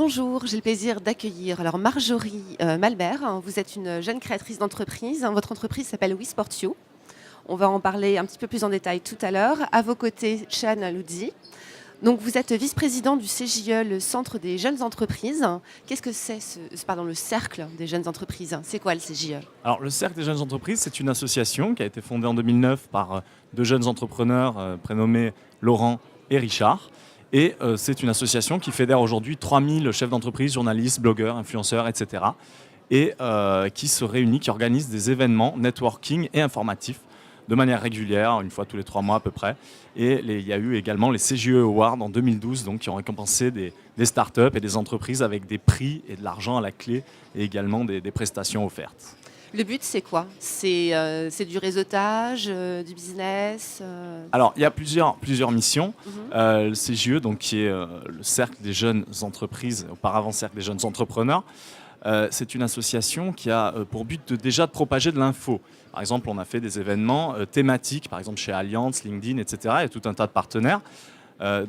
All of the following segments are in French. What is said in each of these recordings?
Bonjour, j'ai le plaisir d'accueillir Marjorie Malbert. Vous êtes une jeune créatrice d'entreprise. Votre entreprise s'appelle WeSportYou. On va en parler un petit peu plus en détail tout à l'heure. À vos côtés, Chan Loudi. Donc, vous êtes vice-président du CJE, le Centre des jeunes entreprises. Qu'est-ce que c'est le cercle des jeunes entreprises? C'est quoi le CJE? Alors, le Cercle des jeunes entreprises, c'est une association qui a été fondée en 2009 par deux jeunes entrepreneurs prénommés Laurent et Richard. Et c'est une association qui fédère aujourd'hui 3000 chefs d'entreprise, journalistes, blogueurs, influenceurs, etc. Et qui se réunit, qui organise des événements networking et informatifs de manière régulière, une fois tous les 3 mois à peu près. Et il y a eu également les CJE Awards en 2012, donc, qui ont récompensé des startups et des entreprises avec des prix et de l'argent à la clé, et également des prestations offertes. Le but, c'est quoi? C'est du réseautage, du business Alors, il y a plusieurs missions. Le CJE, donc, qui est le Cercle des jeunes entreprises, auparavant Cercle des jeunes entrepreneurs, c'est une association qui a pour but déjà de propager de l'info. Par exemple, on a fait des événements thématiques, par exemple chez Allianz, LinkedIn, etc. Il y a tout un tas de partenaires.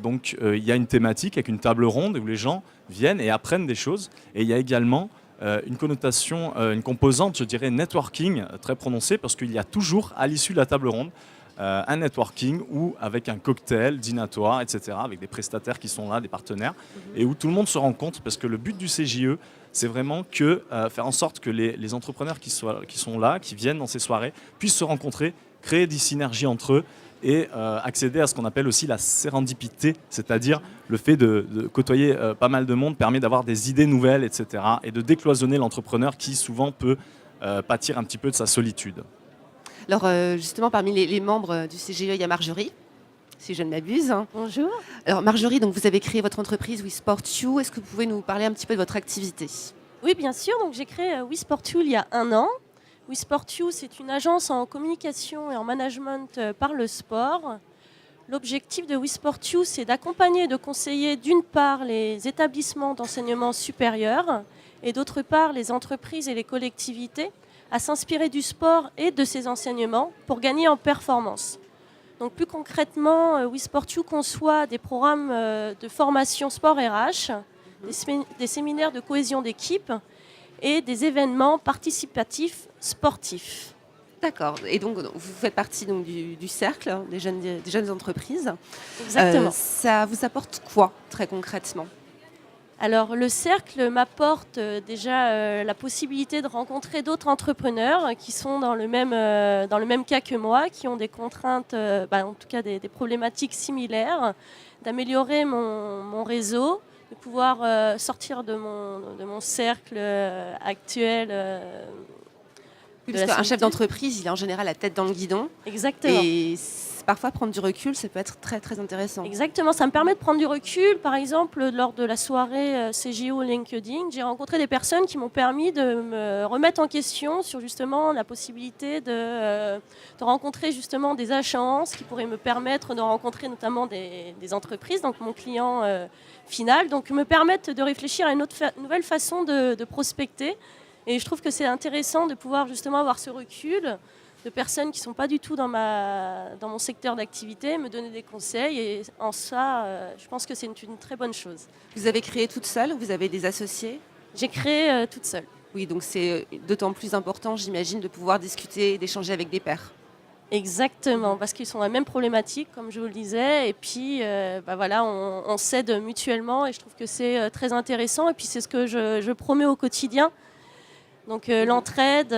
Donc, il y a une thématique avec une table ronde où les gens viennent et apprennent des choses. Et il y a également une connotation, une composante, je dirais, networking très prononcée, parce qu'il y a toujours, à l'issue de la table ronde, un networking ou avec un cocktail, dînatoire, etc., avec des prestataires qui sont là, des partenaires, et où tout le monde se rencontre, parce que le but du CJE, c'est vraiment faire en sorte que les entrepreneurs qui sont là, qui viennent dans ces soirées, puissent se rencontrer, créer des synergies entre eux, et accéder à ce qu'on appelle aussi la sérendipité, c'est-à-dire le fait de côtoyer pas mal de monde permet d'avoir des idées nouvelles, etc., et de décloisonner l'entrepreneur qui souvent peut pâtir un petit peu de sa solitude. Alors, justement, parmi les membres du CJE, il y a Marjorie, si je ne m'abuse. Bonjour. Alors, Marjorie, donc, vous avez créé votre entreprise WeSportYou. Est-ce que vous pouvez nous parler un petit peu de votre activité? Oui, bien sûr. Donc, j'ai créé WeSportYou il y a 1 an. WeSportYou, c'est une agence en communication et en management par le sport. L'objectif de WeSportYou, c'est d'accompagner et de conseiller d'une part les établissements d'enseignement supérieur et d'autre part les entreprises et les collectivités à s'inspirer du sport et de ses enseignements pour gagner en performance. Donc plus concrètement, WeSportYou conçoit des programmes de formation sport RH, des séminaires de cohésion d'équipe et des événements participatifs sportifs. D'accord. Et donc, vous faites partie donc, du cercle des jeunes entreprises. Exactement. Ça vous apporte quoi, très concrètement? Alors, le cercle m'apporte déjà la possibilité de rencontrer d'autres entrepreneurs qui sont dans le même cas que moi, qui ont des contraintes, en tout cas des problématiques similaires, d'améliorer mon réseau, de pouvoir sortir de mon cercle actuel. Parce qu'un chef d'entreprise, il est en général la tête dans le guidon. Exactement. Et parfois, prendre du recul, ça peut être très, très intéressant. Exactement. Ça me permet de prendre du recul. Par exemple, lors de la soirée CJO LinkedIn, j'ai rencontré des personnes qui m'ont permis de me remettre en question sur justement la possibilité de rencontrer justement des agences qui pourraient me permettre de rencontrer notamment des entreprises, donc mon client final, donc me permettre de réfléchir à une nouvelle façon de prospecter. Et je trouve que c'est intéressant de pouvoir justement avoir ce recul de personnes qui ne sont pas du tout dans mon secteur d'activité, me donner des conseils. Et en ça, je pense que c'est une très bonne chose. Vous avez créé toute seule ou vous avez des associés? J'ai créé toute seule. Oui, donc c'est d'autant plus important, j'imagine, de pouvoir discuter et d'échanger avec des pairs. Exactement, parce qu'ils sont dans la même problématique, comme je vous le disais. Et puis, on s'aide mutuellement et je trouve que c'est très intéressant. Et puis, c'est ce que je promets au quotidien. Donc l'entraide,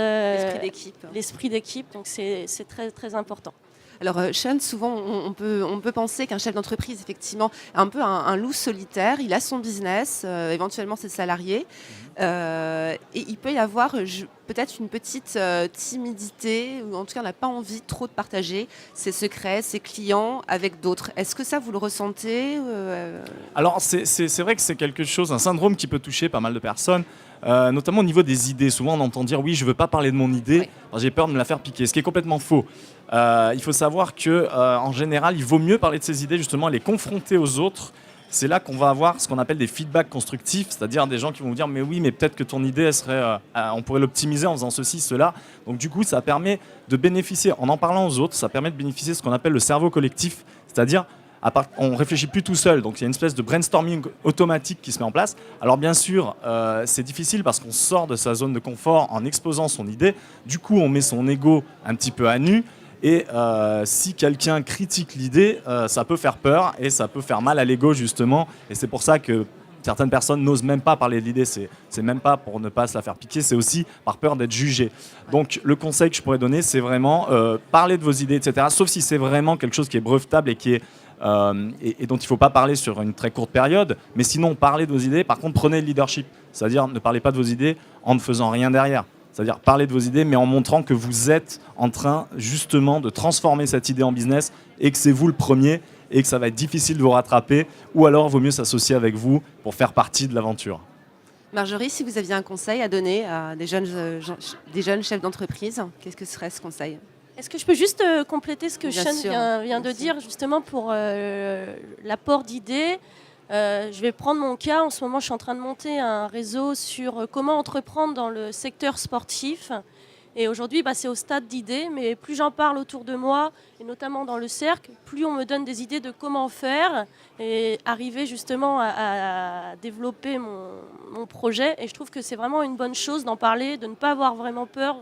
l'esprit d'équipe, donc c'est très, très important. Alors Sean, souvent on peut penser qu'un chef d'entreprise, effectivement, est un peu un loup solitaire. Il a son business, éventuellement ses salariés. Et il peut y avoir peut-être une petite timidité, ou en tout cas on n'a pas envie trop de partager ses secrets, ses clients avec d'autres. Est-ce que ça vous le ressentez Alors c'est vrai que c'est quelque chose, un syndrome qui peut toucher pas mal de personnes. Notamment au niveau des idées. Souvent, on entend dire « oui, je ne veux pas parler de mon idée, j'ai peur de me la faire piquer », ce qui est complètement faux. Il faut savoir qu'en général, il vaut mieux parler de ses idées, justement, les confronter aux autres. C'est là qu'on va avoir ce qu'on appelle des feedbacks constructifs, c'est-à-dire des gens qui vont vous dire « mais oui, mais peut-être que ton idée, on pourrait l'optimiser en faisant ceci, cela ». Donc du coup, ça permet de bénéficier, en parlant aux autres, ça permet de bénéficier de ce qu'on appelle le cerveau collectif, c'est-à-dire on réfléchit plus tout seul, donc il y a une espèce de brainstorming automatique qui se met en place. Alors bien sûr, c'est difficile parce qu'on sort de sa zone de confort en exposant son idée. Du coup, on met son ego un petit peu à nu. Et si quelqu'un critique l'idée, ça peut faire peur et ça peut faire mal à l'ego justement. Et c'est pour ça que certaines personnes n'osent même pas parler de l'idée. C'est même pas pour ne pas se la faire piquer, c'est aussi par peur d'être jugé. Donc le conseil que je pourrais donner, c'est vraiment parler de vos idées, etc. Sauf si c'est vraiment quelque chose qui est brevetable et qui est et dont il ne faut pas parler sur une très courte période. Mais sinon, parlez de vos idées. Par contre, prenez le leadership. C'est-à-dire, ne parlez pas de vos idées en ne faisant rien derrière. C'est-à-dire, parlez de vos idées, mais en montrant que vous êtes en train, justement, de transformer cette idée en business et que c'est vous le premier et que ça va être difficile de vous rattraper. Ou alors, il vaut mieux s'associer avec vous pour faire partie de l'aventure. Marjorie, si vous aviez un conseil à donner à des jeunes chefs d'entreprise, qu'est-ce que serait ce conseil ? Est-ce que je peux juste compléter ce que Bien Sean sûr, vient de dire, justement pour l'apport d'idées. Je vais prendre mon cas. En ce moment, je suis en train de monter un réseau sur comment entreprendre dans le secteur sportif. Et aujourd'hui, c'est au stade d'idées, mais plus j'en parle autour de moi, et notamment dans le cercle, plus on me donne des idées de comment faire et arriver justement à développer mon projet. Et je trouve que c'est vraiment une bonne chose d'en parler, de ne pas avoir vraiment peur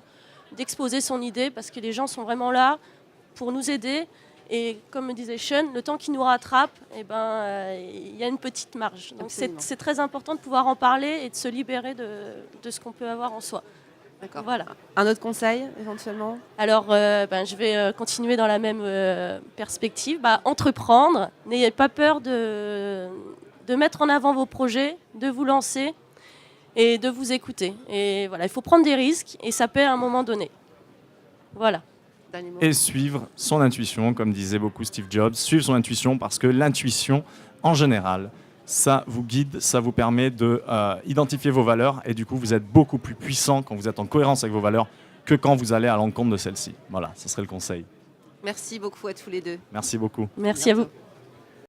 d'exposer son idée, parce que les gens sont vraiment là pour nous aider. Et comme me disait Sean, le temps qui nous rattrape, il y a une petite marge. Donc c'est très important de pouvoir en parler et de se libérer de ce qu'on peut avoir en soi. D'accord. Voilà. Un autre conseil, éventuellement ? Alors, je vais continuer dans la même perspective. Entreprendre, n'ayez pas peur de mettre en avant vos projets, de vous lancer et de vous écouter. Et voilà, il faut prendre des risques et ça paie à un moment donné. Voilà. Et suivre son intuition, comme disait beaucoup Steve Jobs. Suivre son intuition parce que l'intuition, en général, ça vous guide, ça vous permet d'identifier vos valeurs et du coup, vous êtes beaucoup plus puissant quand vous êtes en cohérence avec vos valeurs que quand vous allez à l'encontre de celles-ci. Voilà, ce serait le conseil. Merci beaucoup à tous les deux. Merci beaucoup. Merci à vous.